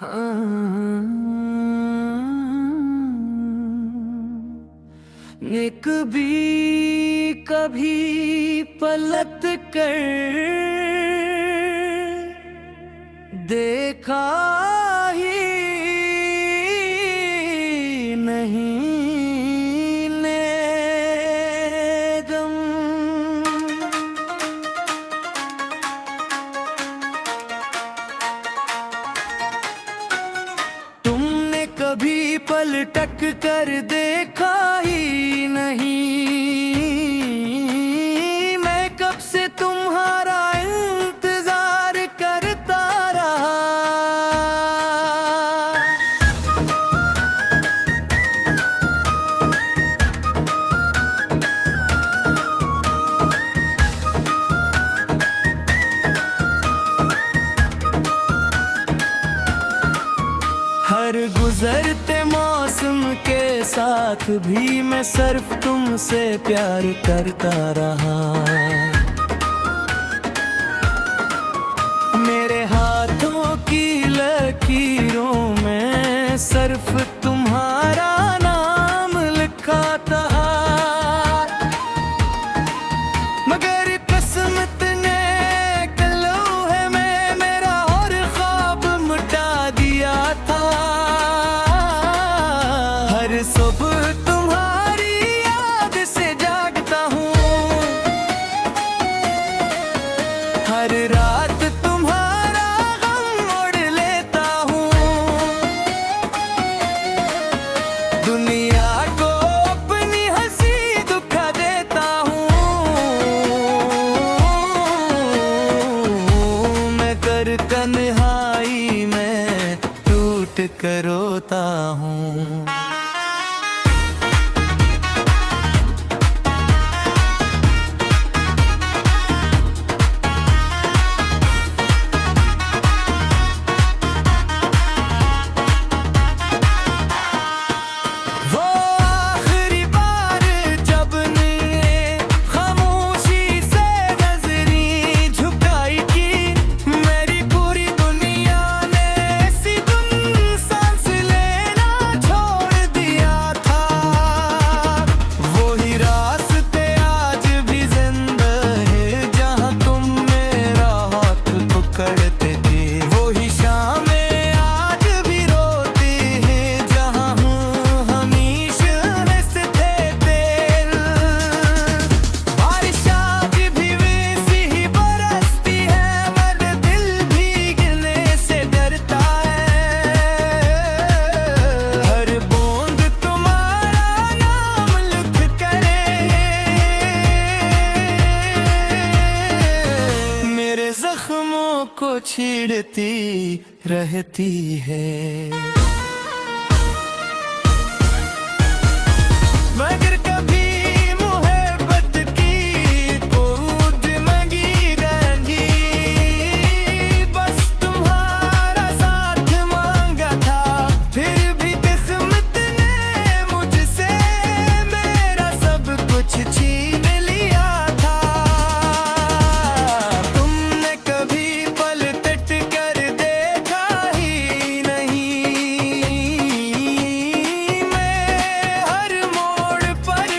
हाँ, ने कभी पलट कर देखा ही नहीं नेदम। तुमने कभी पलटक कर देखा ही नहीं, मैं कब से तुम्हारा इंतजार करता रहा। हर गुजरते मौसम के साथ भी मैं सिर्फ तुमसे प्यार करता रहा। मेरे हाथों की लकीरों में सिर्फ तुम्हारा नाम लिखा था, मगर किस्मत ने कलोहे में मेरा और ख्वाब मिटा दिया था। हर सुबह तुम्हारी याद से जागता हूँ, हर रात तुम्हारा गम ओढ़ लेता हूँ। दुनिया को अपनी हंसी दुखा देता हूँ, मैं कर तन्हाई में टूट कर रोता हूँ। जख्मों को छीड़ती रहती है, मगर कभी मोहब्बत की खोज मंगी रही। बस तुम्हारा साथ मांगा था, फिर भी किस्मत ने मुझसे मेरा सब कुछ छीन लिया था। तुमने कभी पलट कर देखा ही नहीं, मैं हर मोड़ पर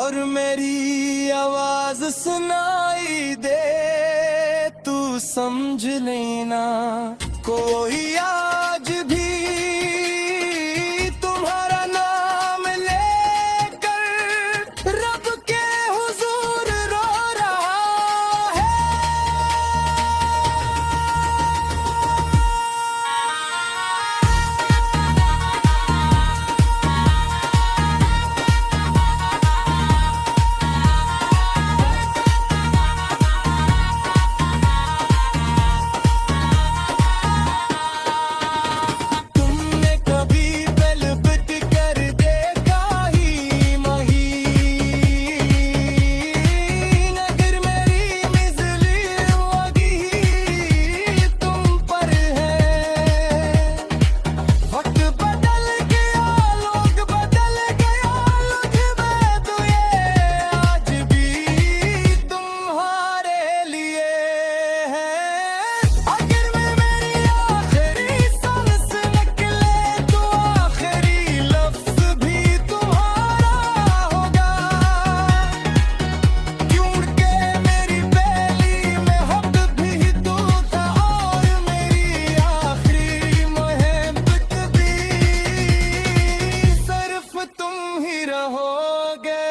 और मेरी आवाज सुनाई दे, तू समझ लेना कोई आज भी तुम्हारा नाम लेकर रब के हुजूर रो रहा है। तुमने कभी पल पिट कर देखा ही महीन, अगर मेरी मिज़ली वगी तुम पर है। वक्त बदल गया, लोग बदल गया, लुत्फ़ तो ये आज भी तुम्हारे लिए है। अगर मैं मेरी आखिरी सांस निकले तो आखिरी लफ्ज़ भी तुम्हारा होगा, क्योंकि मेरी पहली मोहब्बत भी तू था और मेरी आखिरी मोहब्बत भी सिर्फ तुम ही रहोगे।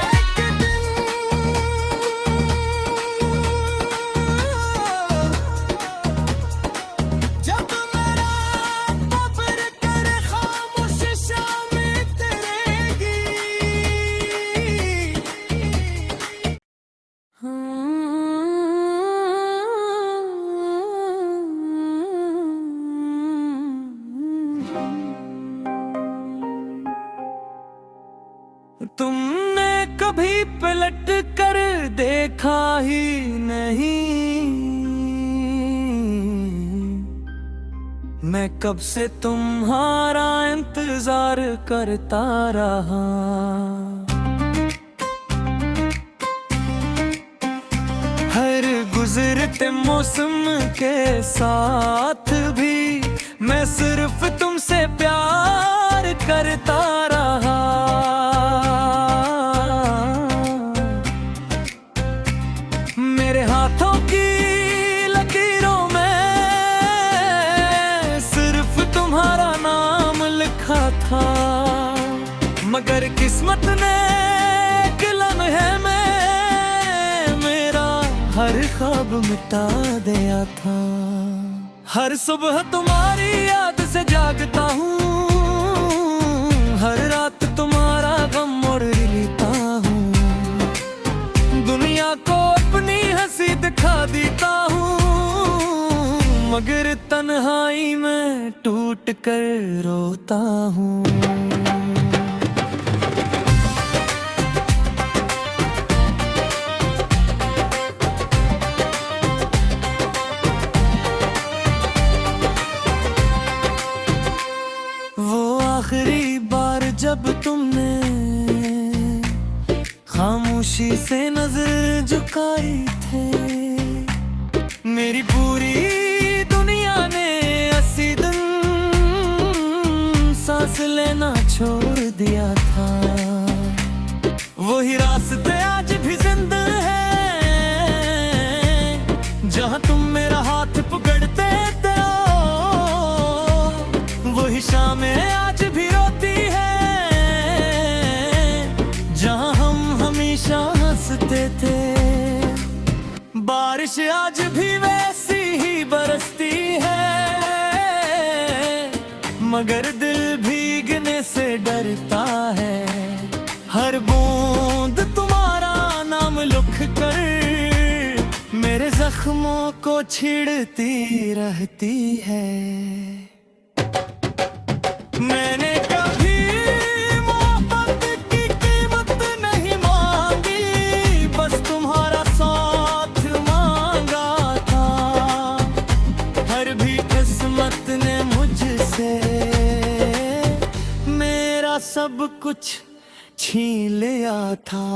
एक दिन जब मेरा कब्र करे खामोश शामें तेरेगी, तुमने कभी पलट कर देखा ही नहीं, मैं कब से तुम्हारा इंतजार करता रहा। हर गुजरते मौसम के साथ भी मैं सिर्फ तुमसे प्यार करता रहा। मेरे हाथों की लकीरों में सिर्फ तुम्हारा नाम लिखा था, मगर किस्मत ने एक लम्हे में मेरा हर ख्वाब मिटा दिया था। हर सुबह तुम्हारी याद से जागता हूँ, हर रात तुम्हारा गम और लेता हूँ, दुनिया को अपनी हंसी दिखा देता हूँ, मगर तन्हाई में टूट कर रोता हूँ। वो आखिरी बार जब तुमने खामोशी से नजर झुकाई थे, मेरी पूरी दुनिया ने 80 दिन सांस लेना छोड़ दिया था। वही रास्ते आज भी जिंदा हैं, जहाँ तुम मेरा हाथ पकड़ते थे, वही शामें आज भी रोती है, जहाँ हम हमेशा हंसते थे। बारिश आज भी वैसी ही बरसती है, मगर दिल भीगने से डरता है। हर बूंद तुम्हारा नाम लिख कर मेरे जख्मों को छिड़ती रहती है। मैंने कभी मोहब्बत की कीमत नहीं मांगी, बस तुम्हारा साथ मांगा था। हर भी किस्मत ने मुझसे मेरा सब कुछ छीन लिया था।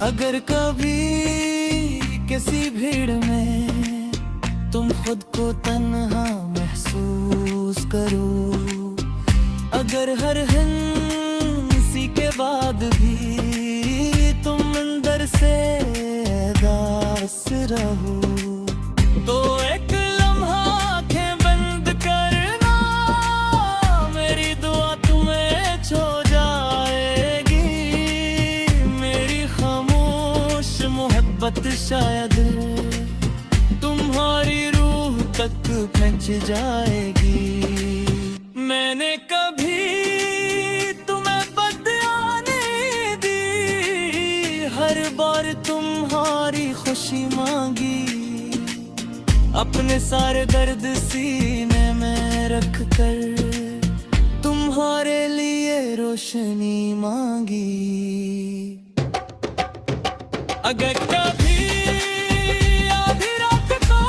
अगर कभी किसी भीड़ में तुम खुद को तन्हा महसूस करो, अगर हर हंसी के बाद भी तुम अंदर से उदास रहो, तो एक लम्हा आंखें बंद करना, मेरी दुआ तुम्हें छू जाएगी। मेरी खामोश मोहब्बत शायद तुम्हारी रूह तक पहुंच जाएगी। मैंने कभी तुम्हें बदआने दी, हर बार तुम्हारी खुशी मांगी, अपने सारे दर्द सीने में रख कर तुम्हारे लिए रोशनी मांगी। अगर कभी आधी रात को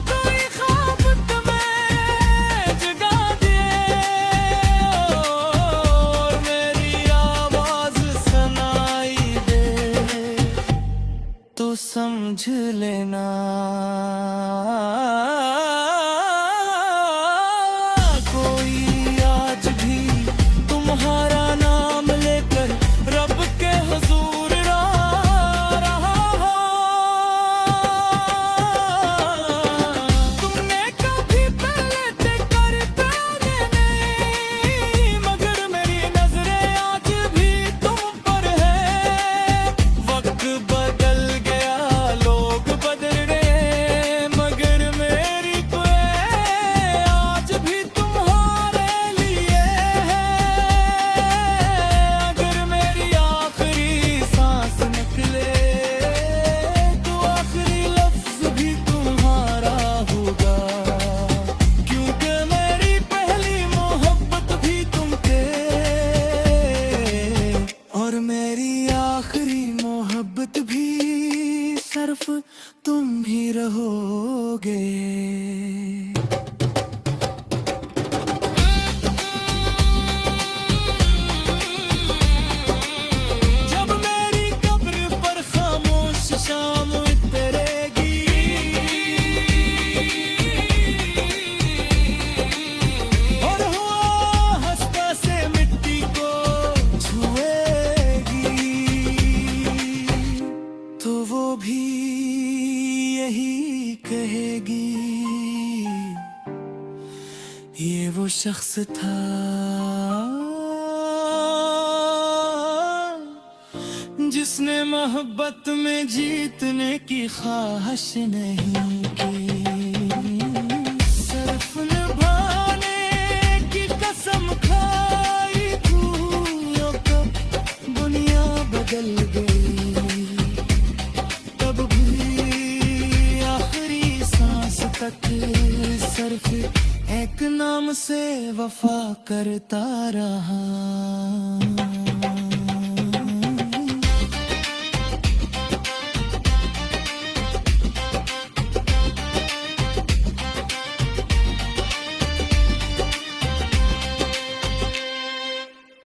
कोई ख्वाब तुम्हें जगा दे और मेरी आवाज सुनाई दे, तो समझ लेना कोई आज भी तुम्हारा नाम लेकर रब के हुजूर रो रहा हो। तुमने कभी पहले देखा नहीं, मगर मेरी नजरें आज भी तुम पर है। वक्त बदल गया, लोग बदल रहे, मगर मेरी दुआ आज भी तुम्हारे लिए है। अगर मेरी आखिरी सांस निकले तो आखिरी लफ्ज भी तुम्हारा होगा, क्योंकि मेरी पहली मोहब्बत भी तुम थे और मेरी आखिरी मोहब्बत भी सिर्फ तुम ही रहोगे। जब मेरी कब्र पर खामोश शाम उतरेगी और हुआ हंसता से मिट्टी को छुएगी, तो वो भी यही कहेगी, ये वो शख्स था जिसने मोहब्बत में जीतने की ख्वाहिश नहीं की, सिर्फ निभाने की कसम खाई तू। कब दुनिया बदल गई, तब भी आखिरी सांस तक सिर्फ एक नाम से वफा करता रहा।